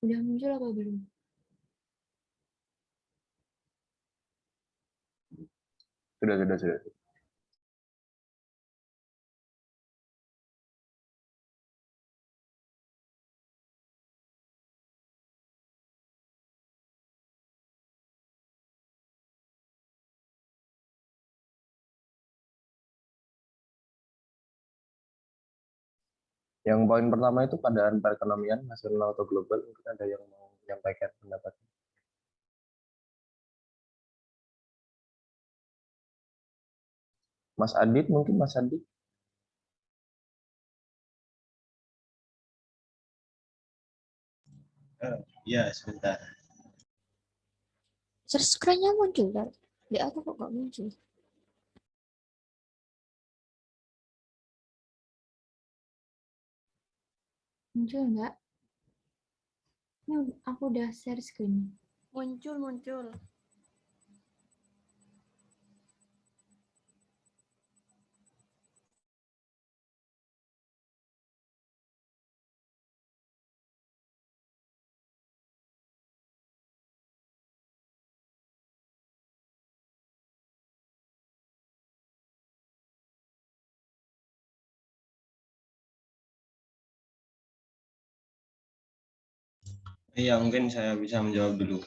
Udah muncul apa belum? Sudah. Yang poin pertama itu keadaan perekonomian nasional atau global, mungkin ada yang mau menyampaikan pendapat. Mas Adit, mungkin Mas Adit. Ya, sebentar. Share screen-nya muncul kan? Di aku kok nggak muncul? Muncul nggak? Ini aku udah share screen. Muncul. Iya, mungkin saya bisa menjawab dulu.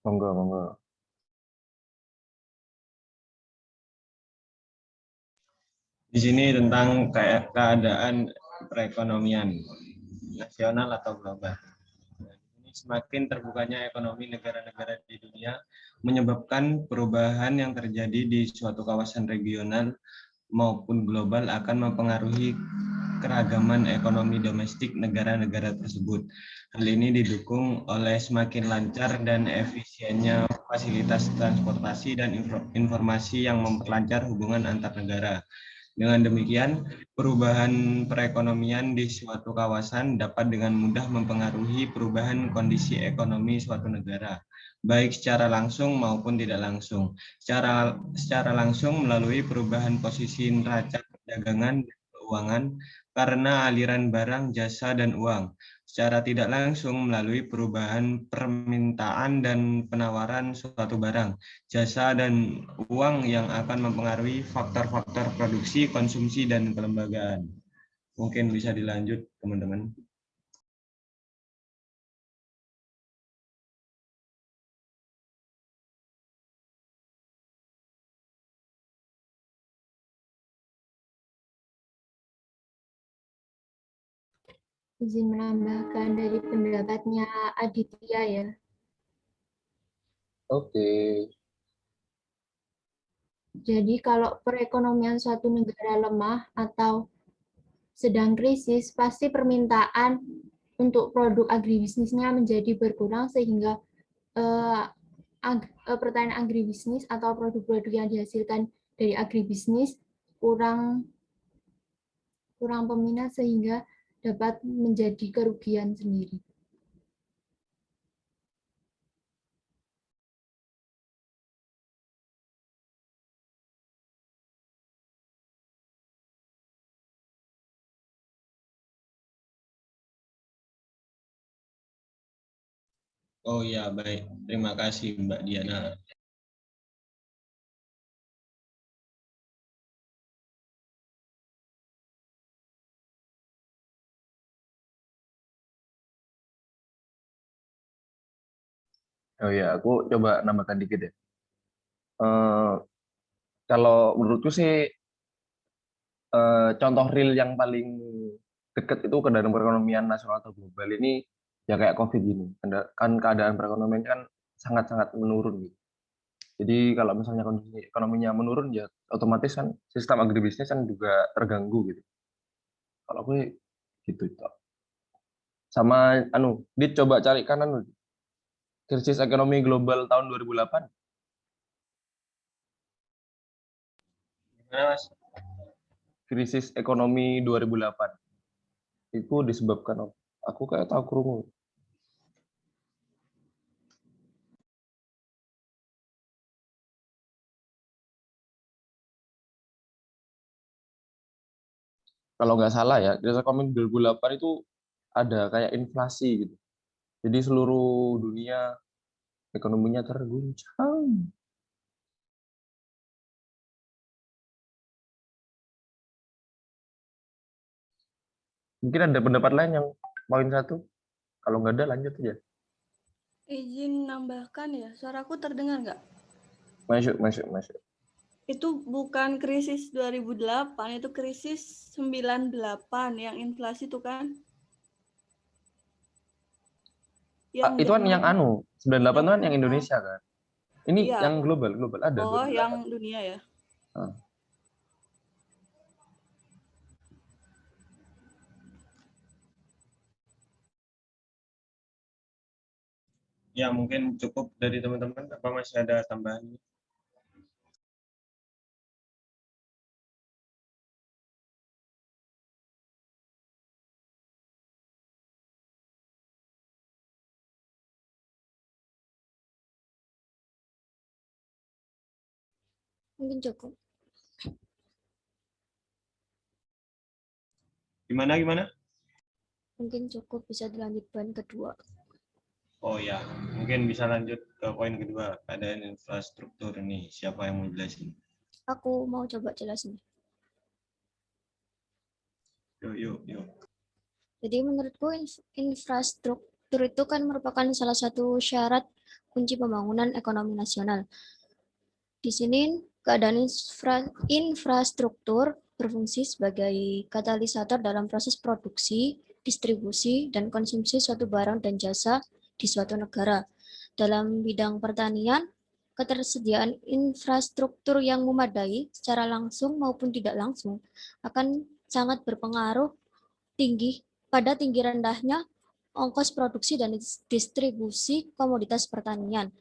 Monggo. Di sini tentang kayak keadaan perekonomian nasional atau global. Ini semakin terbukanya ekonomi negara-negara di dunia menyebabkan perubahan yang terjadi di suatu kawasan regional maupun global akan mempengaruhi keragaman ekonomi domestik negara-negara tersebut. Hal ini didukung oleh semakin lancar dan efisiennya fasilitas transportasi dan informasi yang memperlancar hubungan antar negara. Dengan demikian, perubahan perekonomian di suatu kawasan dapat dengan mudah mempengaruhi perubahan kondisi ekonomi suatu negara, baik secara langsung maupun tidak langsung. Secara langsung melalui perubahan posisi neraca perdagangan dan keuangan karena aliran barang, jasa, dan uang. Secara tidak langsung melalui perubahan permintaan dan penawaran suatu barang, jasa, dan uang yang akan mempengaruhi faktor-faktor produksi, konsumsi, dan kelembagaan. Mungkin bisa dilanjut, teman-teman. Izin menambahkan dari pendapatnya Aditya ya. Oke. Jadi kalau perekonomian suatu negara lemah atau sedang krisis, pasti permintaan untuk produk agribisnisnya menjadi berkurang sehingga pertanian agribisnis atau produk-produk yang dihasilkan dari agribisnis kurang peminat sehingga dapat menjadi kerugian sendiri. Oh ya, baik. Terima kasih, Mbak Diana. Oh ya, aku coba nambahkan dikit ya. Kalau menurutku sih contoh real yang paling dekat itu keadaan perekonomian nasional atau global ini ya kayak COVID gini. Kan keadaan perekonomian kan sangat-sangat menurun gitu. Jadi kalau misalnya kondisi ekonominya menurun ya otomatis kan sistem agribisnis kan juga terganggu gitu. Kalau aku gitu. Cok. Sama Dit coba carikan krisis ekonomi global tahun 2008. Gimana, Mas? Krisis ekonomi 2008. Itu disebabkan apa? Aku kayak tahu kerungu. kalau nggak salah ya, krisis ekonomi 2008 itu ada kayak inflasi gitu. Jadi seluruh dunia ekonominya terguncang. Mungkin ada pendapat lain yang poin satu. Kalau nggak ada lanjut aja. Izin nambahkan ya, suaraku terdengar nggak? Masuk, masuk, masuk. Itu bukan krisis 2008, itu krisis 98 yang inflasi itu kan? Yang Itu kan yang zaman 98 itu kan yang Jakarta. Indonesia kan. Ini Iya. yang global, global ada Oh, 2008. yang dunia ya. Ah. Ya, mungkin cukup dari teman-teman. Apa masih ada tambahan? Mungkin cukup. Gimana? Mungkin cukup, bisa dilanjut poin kedua. Oh ya, mungkin bisa lanjut ke poin kedua, keadaan infrastruktur ini. Siapa yang mau jelasin? Aku mau coba jelasin. Yuk. Jadi menurutku infrastruktur itu kan merupakan salah satu syarat kunci pembangunan ekonomi nasional. Di sini keadaan infrastruktur berfungsi sebagai katalisator dalam proses produksi, distribusi, dan konsumsi suatu barang dan jasa di suatu negara. Dalam bidang pertanian, ketersediaan infrastruktur yang memadai secara langsung maupun tidak langsung akan sangat berpengaruh pada tinggi rendahnya ongkos produksi dan distribusi komoditas pertanian.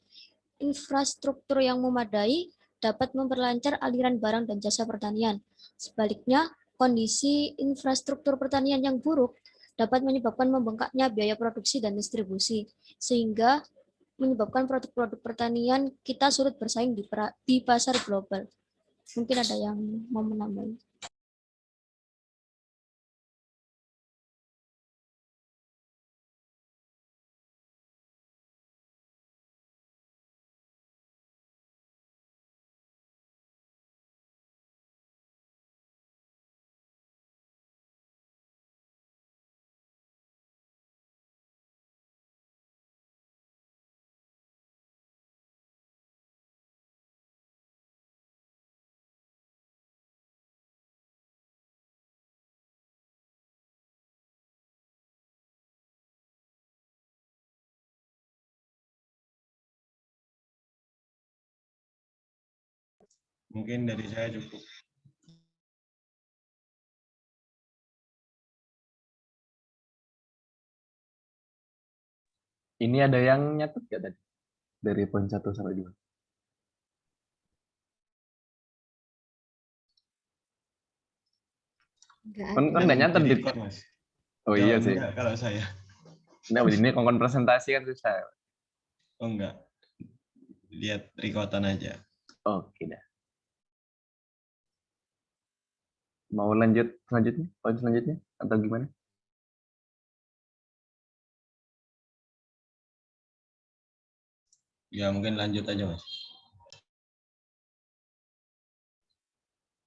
Infrastruktur yang memadai dapat memperlancar aliran barang dan jasa pertanian. Sebaliknya, kondisi infrastruktur pertanian yang buruk dapat menyebabkan membengkaknya biaya produksi dan distribusi, sehingga menyebabkan produk-produk pertanian kita sulit bersaing di pasar global. Mungkin ada yang mau menambah. Mungkin dari saya cukup. Ini ada yang nyatet nggak tadi? Dari poin 1 sampai 2. Kan nggak nyatet, Di Dit. record, Mas. Oh iya sih. Enggak, kalau saya. Nah, ini kongkon presentasi kan susah. Oh enggak. Lihat recordan aja. Oke dah. Mau lanjut selanjutnya? Poin selanjutnya? Atau gimana? Ya, mungkin lanjut aja, Mas.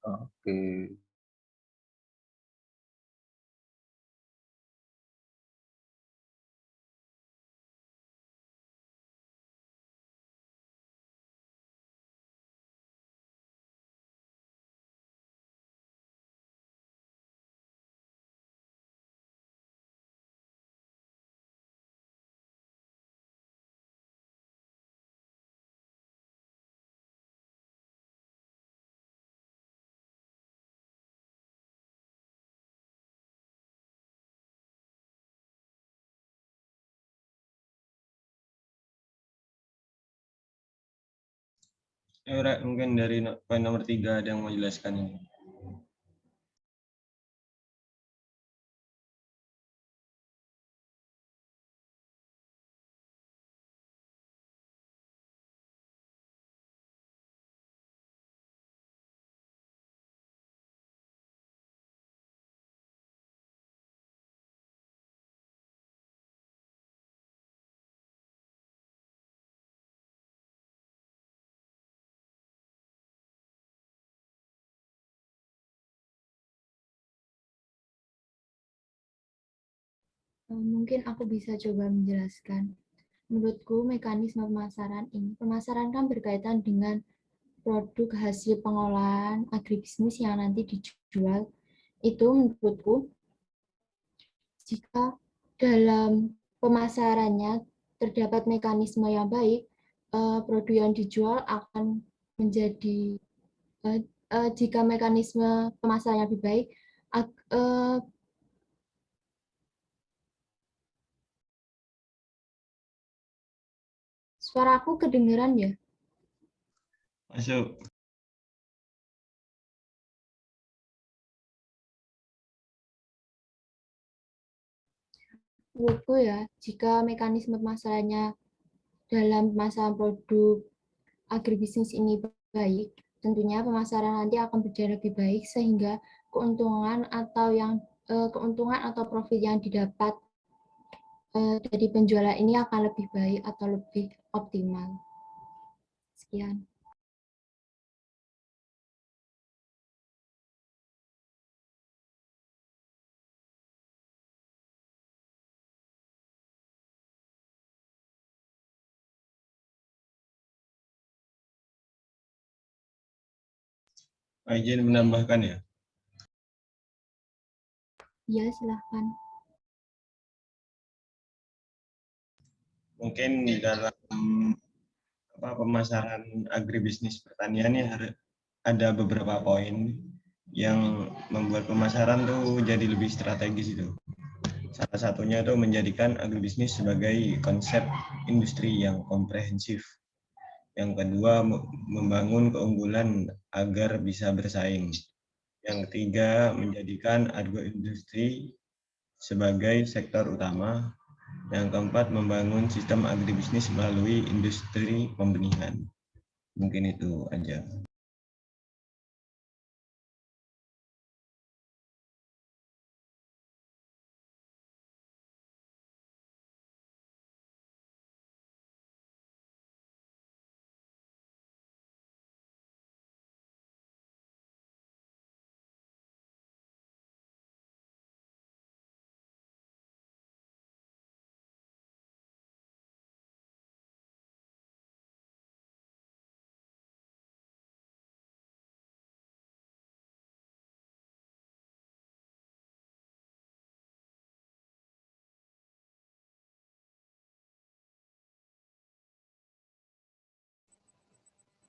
Oke. Mungkin dari poin nomor 3 ada yang mau jelaskan ini. Mungkin aku bisa coba menjelaskan. Menurutku, mekanisme pemasaran kan berkaitan dengan produk hasil pengolahan agribisnis yang nanti dijual. Itu menurutku, jika dalam pemasarannya terdapat mekanisme yang baik, produk yang dijual akan menjadi, jika mekanisme pemasarannya lebih baik, suaraku kedengeran ya? Masuk. Menurutku ya, jika mekanisme pemasarannya dalam pemasaran produk agribisnis ini baik, tentunya pemasaran nanti akan berjalan lebih baik sehingga keuntungan atau profit yang didapat dari penjualan ini akan lebih baik atau lebih optimal. Sekian. Pak izin menambahkan ya. Ya, silahkan. Mungkin dalam pemasaran agribisnis pertanian ya ada beberapa poin yang membuat pemasaran tuh jadi lebih strategis itu. Salah satunya itu menjadikan agribisnis sebagai konsep industri yang komprehensif. Yang kedua, membangun keunggulan agar bisa bersaing. Yang ketiga, menjadikan agroindustri sebagai sektor utama. Yang keempat, membangun sistem agribisnis melalui industri pembenihan. Mungkin itu aja.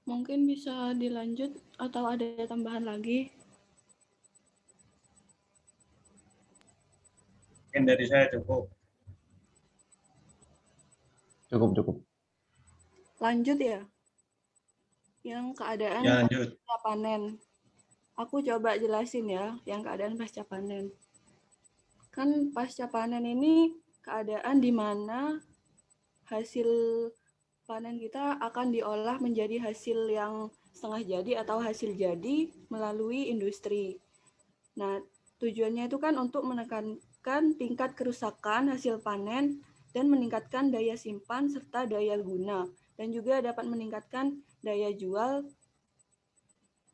Mungkin bisa dilanjut atau ada tambahan lagi? Mungkin dari saya cukup. Cukup. Lanjut ya. Yang keadaan Ya, lanjut. pasca panen. Aku coba jelasin ya, yang keadaan pasca panen. Kan pasca panen ini keadaan di mana hasil panen kita akan diolah menjadi hasil yang setengah jadi atau hasil jadi melalui industri. Nah, tujuannya itu kan untuk menekankan tingkat kerusakan hasil panen dan meningkatkan daya simpan serta daya guna, dan juga dapat meningkatkan daya jual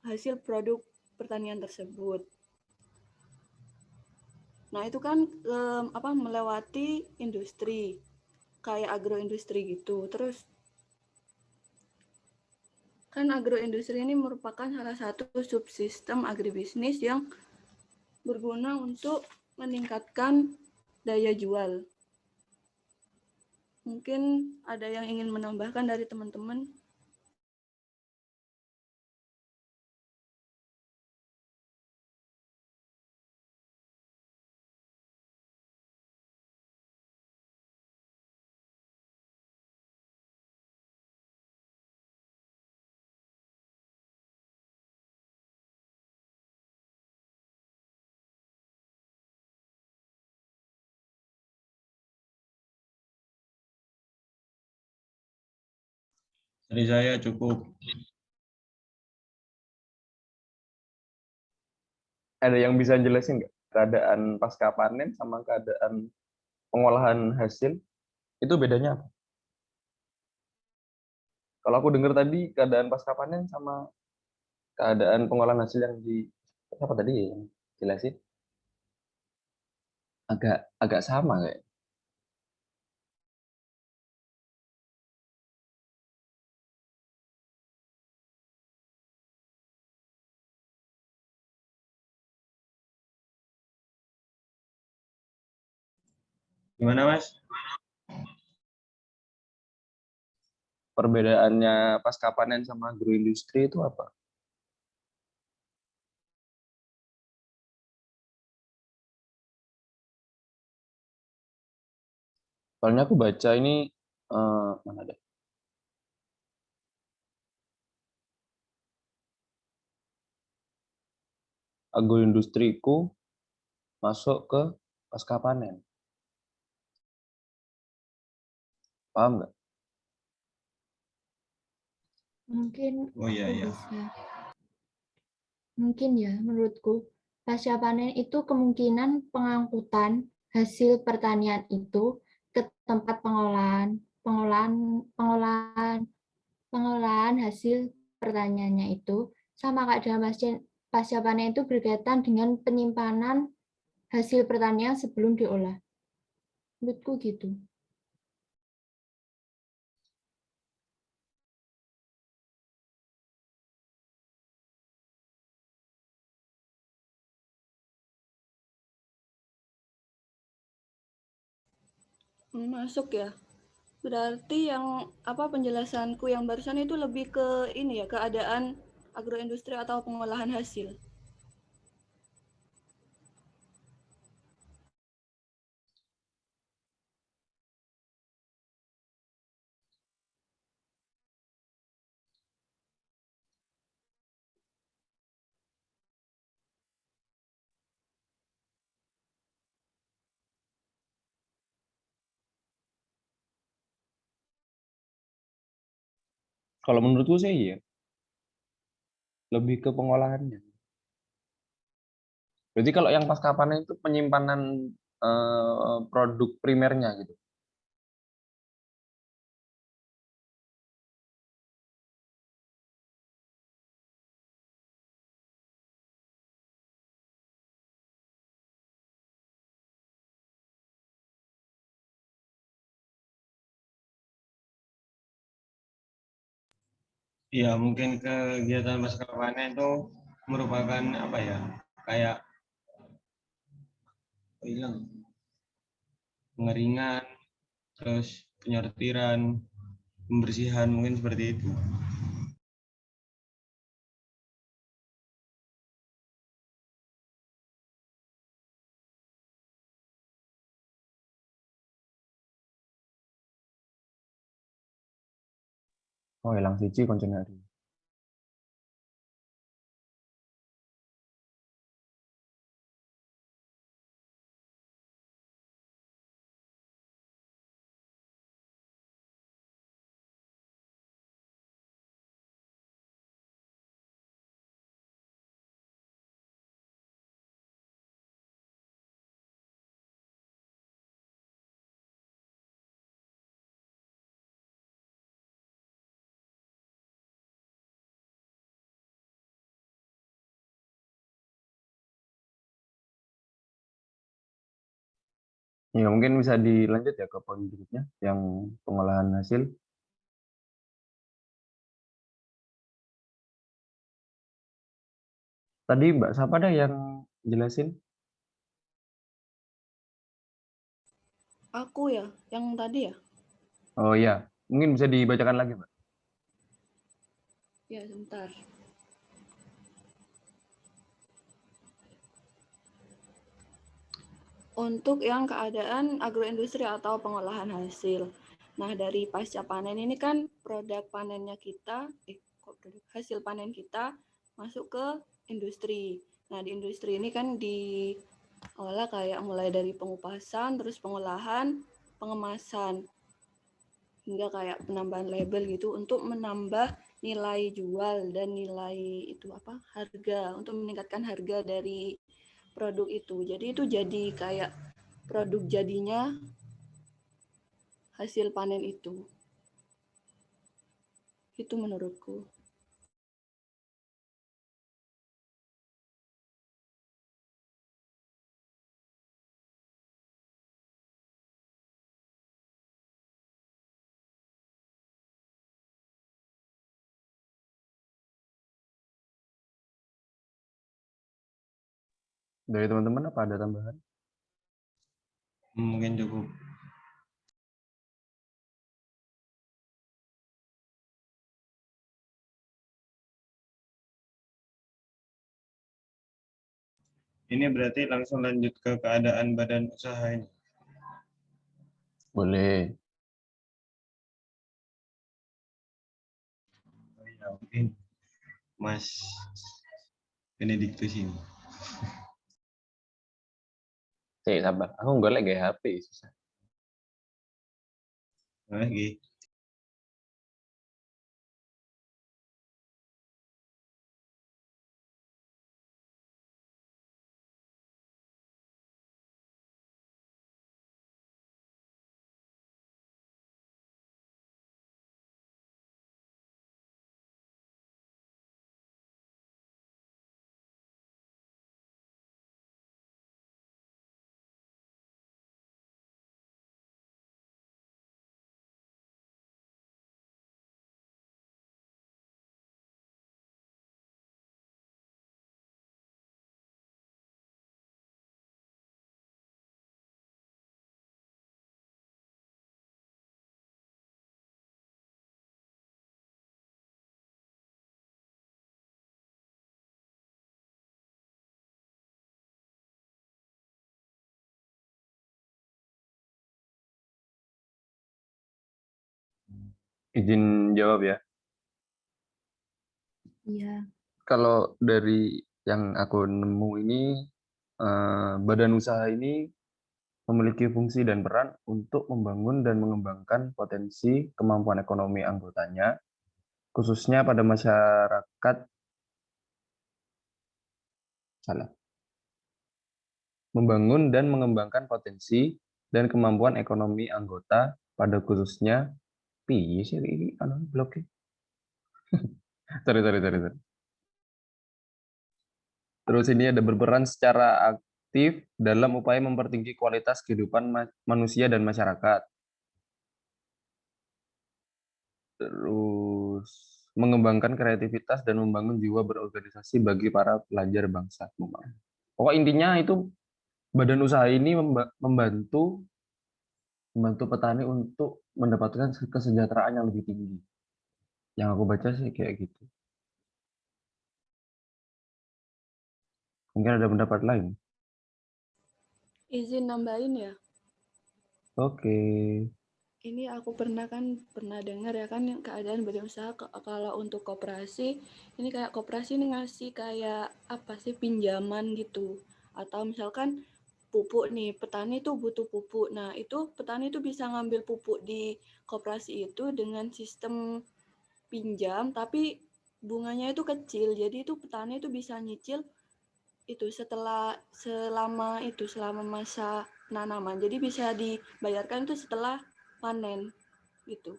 hasil produk pertanian tersebut. Nah, itu kan melewati industri kayak agroindustri gitu. Terus kan agroindustri ini merupakan salah satu subsistem agribisnis yang berguna untuk meningkatkan daya jual. Mungkin ada yang ingin menambahkan dari teman-teman? Dari saya cukup. Ada yang bisa jelasin nggak keadaan pasca panen sama keadaan pengolahan hasil itu bedanya apa? Kalau aku dengar tadi keadaan pasca panen sama keadaan pengolahan hasil yang di apa tadi ya yang jelasin agak agak sama kayak. Gimana, Mas? Perbedaannya pasca panen sama agroindustri itu apa? Soalnya aku baca ini mana ada? Agroindustriku masuk ke pasca panen. Paham nggak? Mungkin Oh iya, aku iya. bisa. Mungkin ya, menurutku, pasca panen itu kemungkinan pengangkutan hasil pertanian itu ke tempat pengolahan, pengolahan, pengolahan, pengolahan hasil pertaniannya itu sama kayak dalam pasca panen itu berkaitan dengan penyimpanan hasil pertanian sebelum diolah. Menurutku gitu. Masuk ya. Berarti yang apa penjelasanku yang barusan itu lebih ke ini ya, keadaan agroindustri atau pengolahan hasil. Kalau menurutku sih iya, lebih ke pengolahannya. Berarti kalau yang pasca panen itu penyimpanan produk primernya gitu. Iya, mungkin kegiatan pasca panen itu merupakan apa ya? Kayak hilang pengeringan, terus penyortiran, pembersihan mungkin seperti itu. Oh, hilang siji koncengnya. Ya, mungkin bisa dilanjut ya ke poin berikutnya, yang pengolahan hasil. Tadi Mbak siapa dah yang jelasin? Aku ya, yang tadi ya. Oh iya, mungkin bisa dibacakan lagi, Mbak. Ya, sebentar. Untuk yang keadaan agroindustri atau pengolahan hasil. Nah, dari pasca panen ini kan produk panennya kita, hasil panen kita masuk ke industri. Nah, di industri ini kan diolah kayak mulai dari pengupasan, terus pengolahan, pengemasan, hingga kayak penambahan label gitu untuk menambah nilai jual dan nilai itu apa harga untuk meningkatkan harga dari produk itu. Jadi itu jadi kayak produk jadinya hasil panen itu. Itu menurutku. Dari teman-teman apa ada tambahan? Mungkin cukup. Ini berarti langsung lanjut ke keadaan badan usaha ini. Boleh. Oh iya, mungkin Mas Benediktus ini. Cek, sabar. Aku golek gak HP, susah. Oke. Izin jawab ya. Iya. Kalau dari yang aku nemu ini, badan usaha ini memiliki fungsi dan peran untuk membangun dan mengembangkan potensi kemampuan ekonomi anggotanya, khususnya pada masyarakat, salah, membangun dan mengembangkan potensi dan kemampuan ekonomi anggota pada khususnya, piye sih ini blok. Sorry. Terus ini ada berperan secara aktif dalam upaya mempertinggi kualitas kehidupan manusia dan masyarakat. Terus mengembangkan kreativitas dan membangun jiwa berorganisasi bagi para pelajar bangsa. Pokok intinya itu badan usaha ini membantu petani untuk mendapatkan kesejahteraan yang lebih tinggi. Yang aku baca sih kayak gitu. Mungkin ada pendapat lain. Izin nambahin ya. Oke. Ini aku pernah dengar ya kan yang keadaan badan usaha kalau untuk koperasi ini kayak koperasi ini ngasih kayak apa sih pinjaman gitu, atau misalkan pupuk nih, petani tuh butuh pupuk, nah itu petani tuh bisa ngambil pupuk di koperasi itu dengan sistem pinjam tapi bunganya itu kecil, jadi itu petani itu bisa nyicil itu selama masa penanaman, jadi bisa dibayarkan itu setelah panen gitu.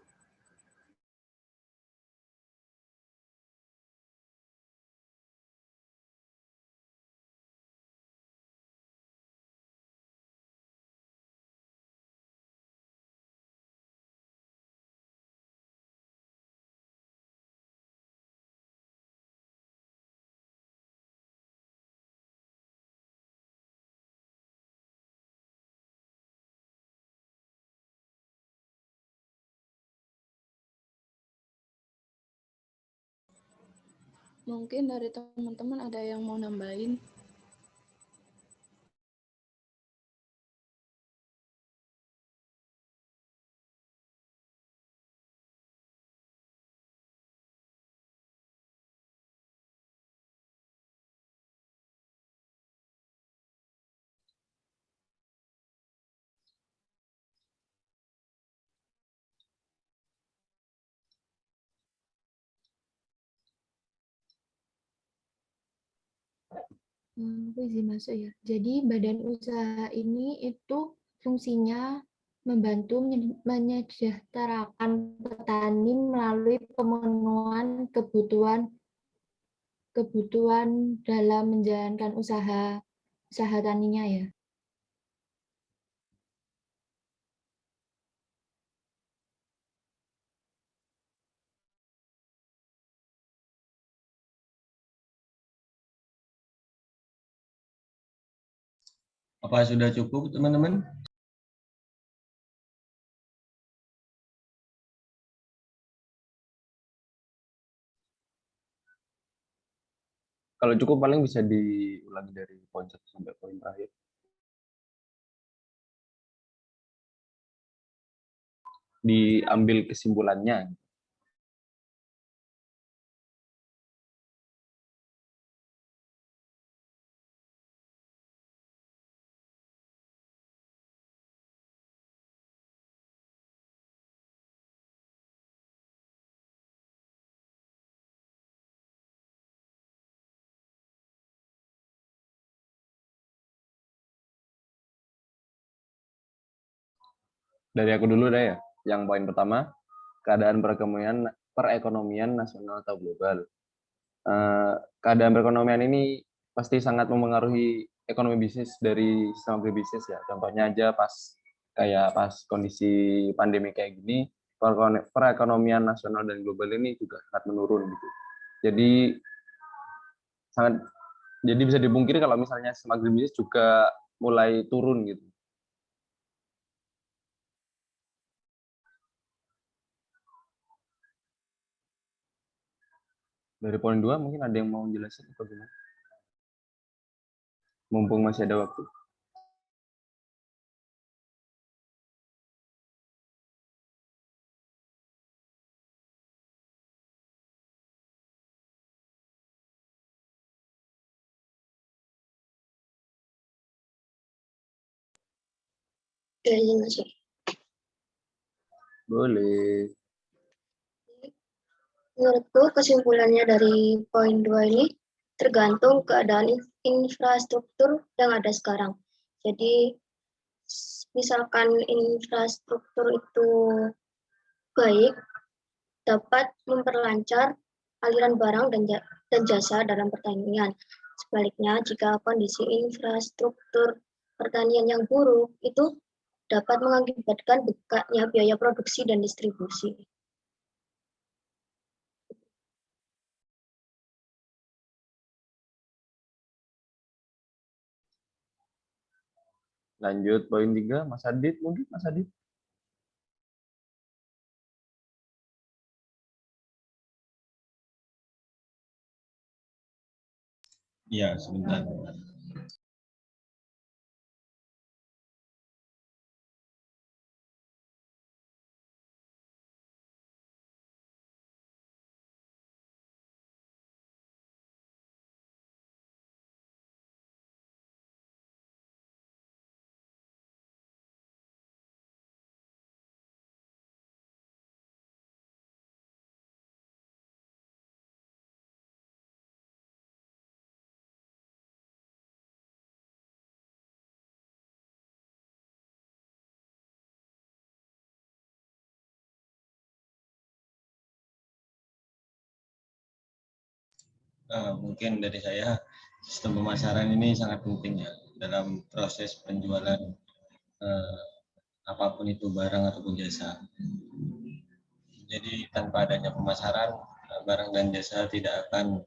Mungkin dari teman-teman ada yang mau nambahin. Aku izin masuk ya. Jadi badan usaha ini itu fungsinya membantu menyejahterakan petani melalui pemenuhan kebutuhan dalam menjalankan usaha taninya ya. Apa sudah cukup, teman-teman? Kalau cukup paling bisa diulangi dari poin 1 sampai poin terakhir. Diambil kesimpulannya. Dari aku dulu deh ya. Yang poin pertama, keadaan perekonomian nasional atau global. Keadaan perekonomian ini pasti sangat memengaruhi ekonomi bisnis dari sistem agribisnis ya. Contohnya aja pas kondisi pandemi kayak gini, perekonomian nasional dan global ini juga sangat menurun gitu. Jadi sangat jadi bisa dipungkiri kalau misalnya sistem agribisnis juga mulai turun gitu. Dari poin 2 mungkin ada yang mau jelasin atau gimana? Mumpung masih ada waktu. Izin masuk. Boleh. Menurutku kesimpulannya dari poin 2 ini tergantung keadaan infrastruktur yang ada sekarang. Jadi misalkan infrastruktur itu baik, dapat memperlancar aliran barang dan jasa dalam pertanian. Sebaliknya, jika kondisi infrastruktur pertanian yang buruk, itu dapat mengakibatkan bengkaknya biaya produksi dan distribusi. Lanjut poin 3, Mas Adit mungkin, Mas Adit. Iya, sebentar. Mungkin dari saya, sistem pemasaran ini sangat penting ya dalam proses penjualan apapun itu barang ataupun jasa. Jadi tanpa adanya pemasaran, barang dan jasa tidak akan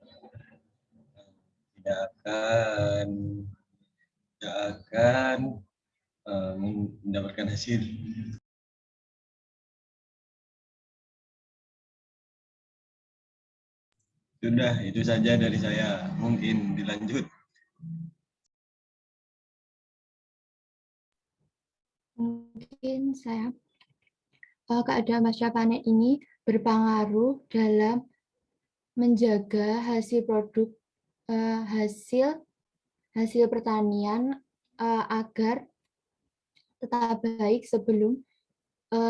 mendapatkan hasil. Sudah, itu saja dari saya. Mungkin dilanjut. Mungkin saya keadaan pasca panen ini berpengaruh dalam menjaga hasil produk hasil pertanian agar tetap baik sebelum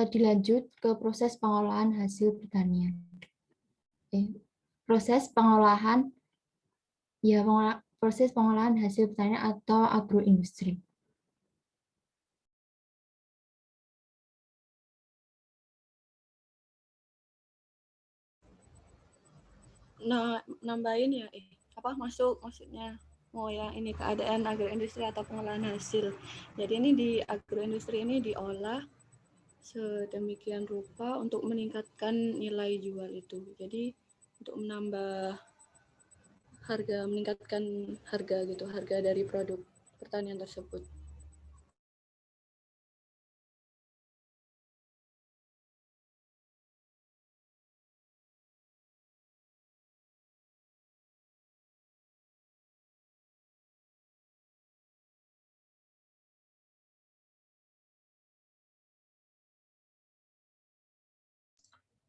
dilanjut ke proses pengolahan hasil pertanian. Proses pengolahan hasil pertanian atau agroindustri. Nah, nambahin ya, maksudnya mau yang ini keadaan agroindustri atau pengolahan hasil. Jadi ini di agroindustri ini diolah sedemikian rupa untuk meningkatkan nilai jual itu. Jadi untuk meningkatkan harga gitu, harga dari produk pertanian tersebut.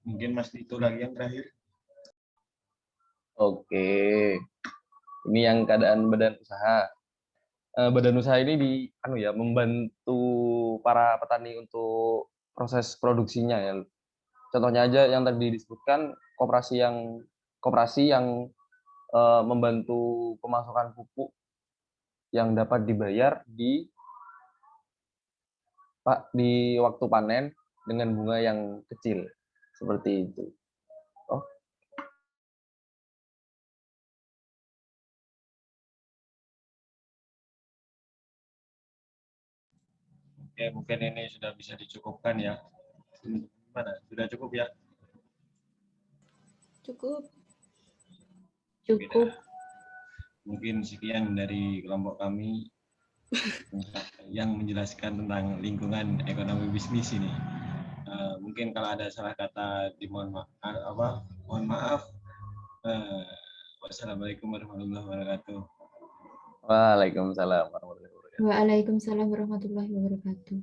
Mungkin Mas itu lagi yang terakhir. Oke, ini yang keadaan badan usaha. Badan usaha ini membantu para petani untuk proses produksinya ya. Contohnya aja yang tadi disebutkan koperasi yang membantu pemasukan pupuk yang dapat dibayar di waktu panen dengan bunga yang kecil seperti itu. Oh, Oke, mungkin ini sudah bisa dicukupkan ya. Gimana? Sudah cukup ya? Cukup. Cukup. Mungkin sekian dari kelompok kami yang menjelaskan tentang lingkungan ekonomi bisnis ini. Mungkin kalau ada salah kata dimohon maaf. Mohon maaf. Wassalamualaikum warahmatullahi wabarakatuh. Waalaikumsalam warahmatullahi wabarakatuh. Waalaikumsalam warahmatullahi wabarakatuh.